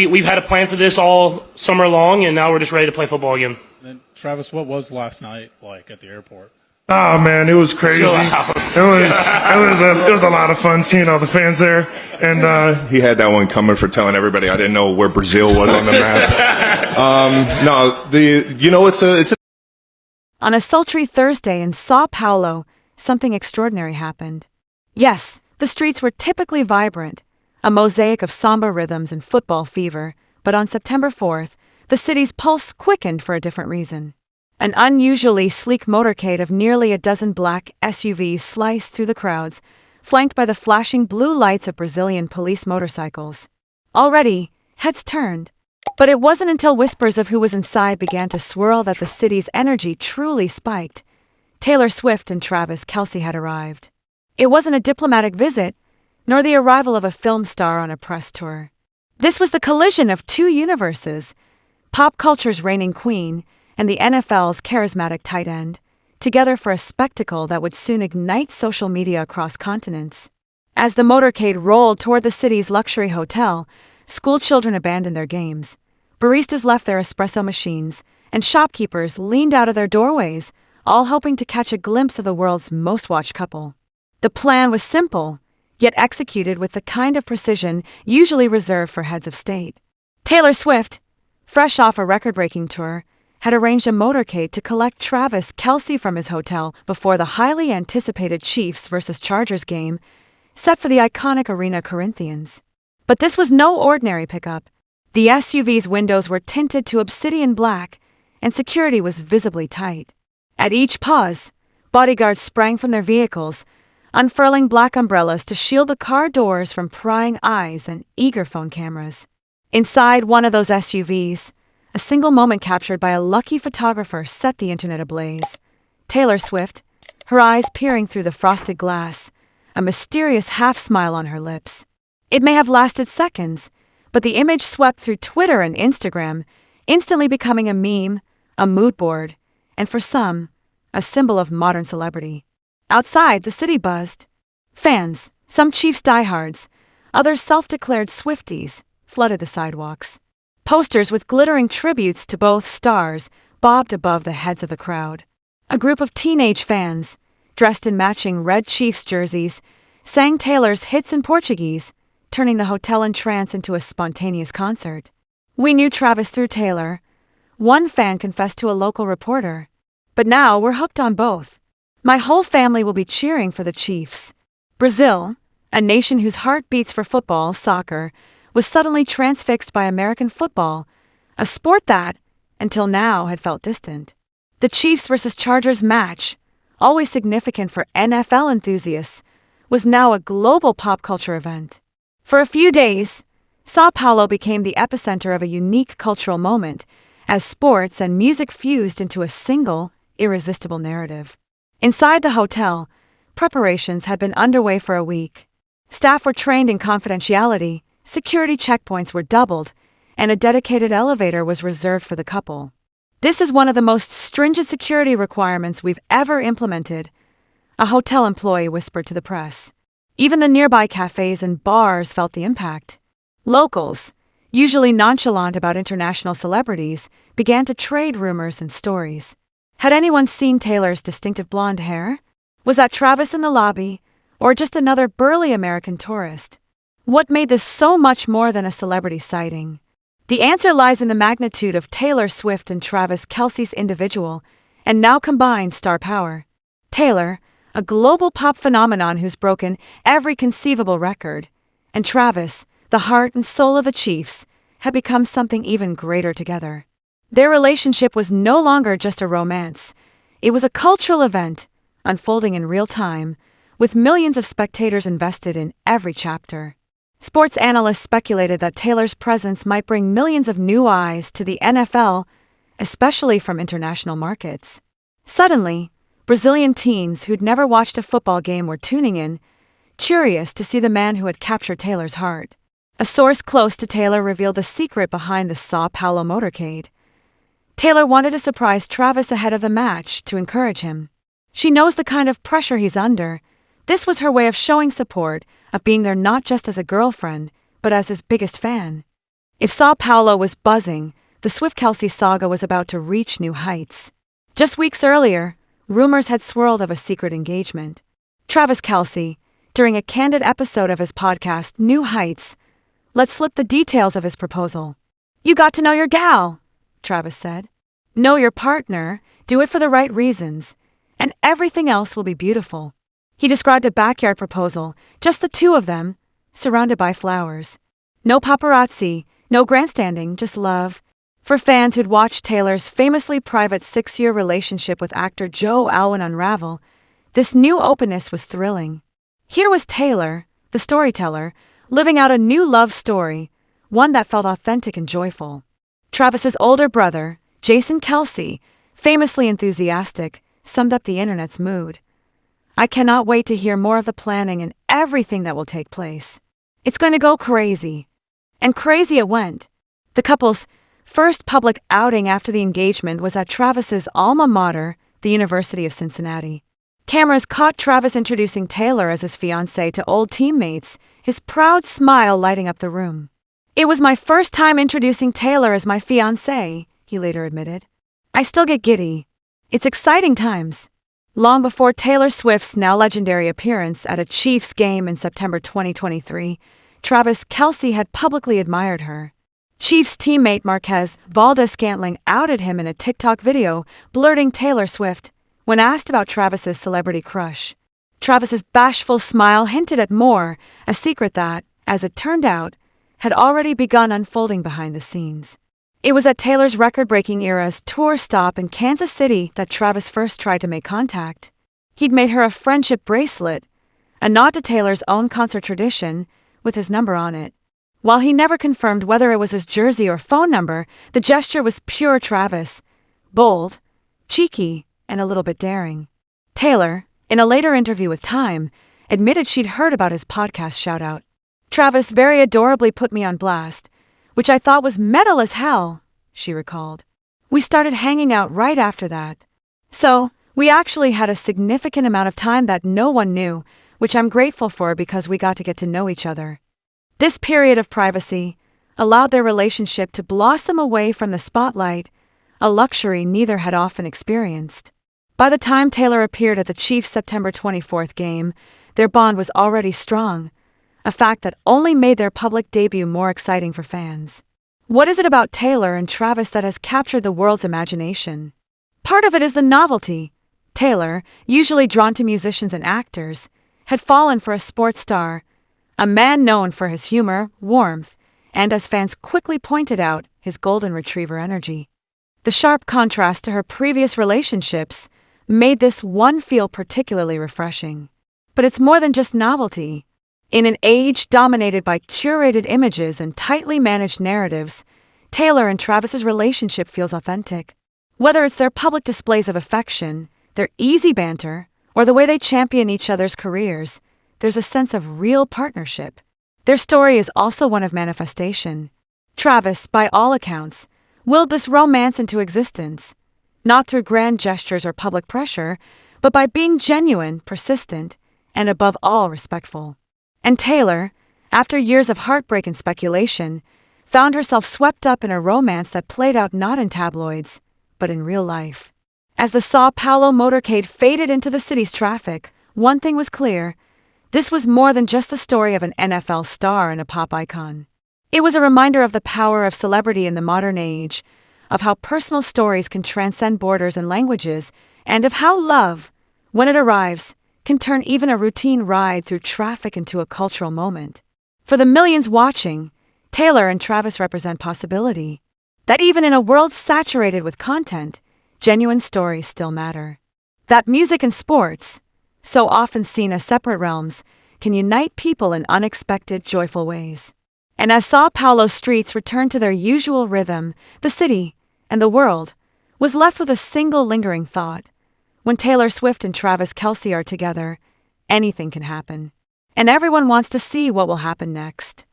We've had a plan for this all summer long, and now we're just ready to play football again. And Travis, what was last night like at the airport? Oh man, it was crazy. It was a lot of fun seeing all the fans there, and He had that one coming for telling everybody I didn't know where Brazil was on the map. It's a On a sultry Thursday in Sao Paulo, something extraordinary happened. Yes, the streets were typically vibrant, a mosaic of samba rhythms and football fever, but on September 4th, the city's pulse quickened for a different reason. An unusually sleek motorcade of nearly a dozen black SUVs sliced through the crowds, flanked by the flashing blue lights of Brazilian police motorcycles. Already, heads turned. But it wasn't until whispers of who was inside began to swirl that the city's energy truly spiked. Taylor Swift and Travis Kelce had arrived. It wasn't a diplomatic visit, nor the arrival of a film star on a press tour. This was the collision of two universes, pop culture's reigning queen and the NFL's charismatic tight end, together for a spectacle that would soon ignite social media across continents. As the motorcade rolled toward the city's luxury hotel, school children abandoned their games, baristas left their espresso machines, and shopkeepers leaned out of their doorways, all hoping to catch a glimpse of the world's most watched couple. The plan was simple, yet executed with the kind of precision usually reserved for heads of state. Taylor Swift, fresh off a record-breaking tour, had arranged a motorcade to collect Travis Kelce from his hotel before the highly anticipated Chiefs vs. Chargers game, set for the iconic Arena Corinthians. But this was no ordinary pickup. The SUV's windows were tinted to obsidian black, and security was visibly tight. At each pause, bodyguards sprang from their vehicles, unfurling black umbrellas to shield the car doors from prying eyes and eager phone cameras. Inside one of those SUVs, a single moment captured by a lucky photographer set the internet ablaze. Taylor Swift, her eyes peering through the frosted glass, a mysterious half-smile on her lips. It may have lasted seconds, but the image swept through Twitter and Instagram, instantly becoming a meme, a mood board, and for some, a symbol of modern celebrity. Outside, the city buzzed. Fans, some Chiefs diehards, others self-declared Swifties, flooded the sidewalks. Posters with glittering tributes to both stars bobbed above the heads of the crowd. A group of teenage fans, dressed in matching red Chiefs jerseys, sang Taylor's hits in Portuguese, turning the hotel in trance into a spontaneous concert. We knew Travis through Taylor. One fan confessed to a local reporter. But now we're hooked on both. My whole family will be cheering for the Chiefs. Brazil, a nation whose heart beats for football, soccer, was suddenly transfixed by American football, a sport that, until now, had felt distant. The Chiefs vs. Chargers match, always significant for NFL enthusiasts, was now a global pop culture event. For a few days, Sao Paulo became the epicenter of a unique cultural moment, as sports and music fused into a single, irresistible narrative. Inside the hotel, preparations had been underway for a week. Staff were trained in confidentiality, security checkpoints were doubled, and a dedicated elevator was reserved for the couple. This is one of the most stringent security requirements we've ever implemented, a hotel employee whispered to the press. Even the nearby cafes and bars felt the impact. Locals, usually nonchalant about international celebrities, began to trade rumors and stories. Had anyone seen Taylor's distinctive blonde hair? Was that Travis in the lobby, or just another burly American tourist? What made this so much more than a celebrity sighting? The answer lies in the magnitude of Taylor Swift and Travis Kelce's individual, and now combined star power. Taylor, a global pop phenomenon who's broken every conceivable record, and Travis, the heart and soul of the Chiefs, had become something even greater together. Their relationship was no longer just a romance. It was a cultural event, unfolding in real time, with millions of spectators invested in every chapter. Sports analysts speculated that Taylor's presence might bring millions of new eyes to the NFL, especially from international markets. Suddenly, Brazilian teens who'd never watched a football game were tuning in, curious to see the man who had captured Taylor's heart. A source close to Taylor revealed the secret behind the Sao Paulo motorcade. Taylor wanted to surprise Travis ahead of the match to encourage him. She knows the kind of pressure he's under. This was her way of showing support, of being there not just as a girlfriend, but as his biggest fan. If Sao Paulo was buzzing, the Swift-Kelce saga was about to reach new heights. Just weeks earlier, rumors had swirled of a secret engagement. Travis Kelce, during a candid episode of his podcast, New Heights, let slip the details of his proposal. "You got to know your gal," Travis said. "Know your partner, do it for the right reasons, and everything else will be beautiful." He described a backyard proposal, just the two of them, surrounded by flowers. No paparazzi, no grandstanding, just love. For fans who'd watched Taylor's famously private 6-year relationship with actor Joe Alwyn unravel, this new openness was thrilling. Here was Taylor, the storyteller, living out a new love story, one that felt authentic and joyful. Travis's older brother, Jason Kelce, famously enthusiastic, summed up the internet's mood. "I cannot wait to hear more of the planning and everything that will take place. It's going to go crazy." And crazy it went. The couple's first public outing after the engagement was at Travis's alma mater, the University of Cincinnati. Cameras caught Travis introducing Taylor as his fiancée to old teammates, his proud smile lighting up the room. "It was my first time introducing Taylor as my fiancée," he later admitted. "I still get giddy. It's exciting times." Long before Taylor Swift's now legendary appearance at a Chiefs game in September 2023, Travis Kelce had publicly admired her. Chiefs teammate Marquez Valdes-Scantling outed him in a TikTok video, blurting Taylor Swift when asked about Travis's celebrity crush. Travis's bashful smile hinted at more, a secret that, as it turned out, had already begun unfolding behind the scenes. It was at Taylor's record-breaking era's tour stop in Kansas City that Travis first tried to make contact. He'd made her a friendship bracelet, a nod to Taylor's own concert tradition, with his number on it. While he never confirmed whether it was his jersey or phone number, the gesture was pure Travis, bold, cheeky, and a little bit daring. Taylor, in a later interview with Time, admitted she'd heard about his podcast shout-out. "Travis very adorably put me on blast, which I thought was metal as hell," she recalled. "We started hanging out right after that. So, we actually had a significant amount of time that no one knew, which I'm grateful for because we got to get to know each other." This period of privacy allowed their relationship to blossom away from the spotlight, a luxury neither had often experienced. By the time Taylor appeared at the Chiefs' September 24th game, their bond was already strong, a fact that only made their public debut more exciting for fans. What is it about Taylor and Travis that has captured the world's imagination? Part of it is the novelty. Taylor, usually drawn to musicians and actors, had fallen for a sports star, a man known for his humor, warmth, and, as fans quickly pointed out, his golden retriever energy. The sharp contrast to her previous relationships made this one feel particularly refreshing. But it's more than just novelty. In an age dominated by curated images and tightly managed narratives, Taylor and Travis's relationship feels authentic. Whether it's their public displays of affection, their easy banter, or the way they champion each other's careers, there's a sense of real partnership. Their story is also one of manifestation. Travis, by all accounts, willed this romance into existence, not through grand gestures or public pressure, but by being genuine, persistent, and above all respectful. And Taylor, after years of heartbreak and speculation, found herself swept up in a romance that played out not in tabloids, but in real life. As the Sao Paulo motorcade faded into the city's traffic, one thing was clear: this was more than just the story of an NFL star and a pop icon. It was a reminder of the power of celebrity in the modern age, of how personal stories can transcend borders and languages, and of how love, when it arrives, can turn even a routine ride through traffic into a cultural moment. For the millions watching, Taylor and Travis represent possibility. That even in a world saturated with content, genuine stories still matter. That music and sports, so often seen as separate realms, can unite people in unexpected, joyful ways. And as Sao Paulo streets returned to their usual rhythm, the city, and the world, was left with a single lingering thought. When Taylor Swift and Travis Kelce are together, anything can happen. And everyone wants to see what will happen next.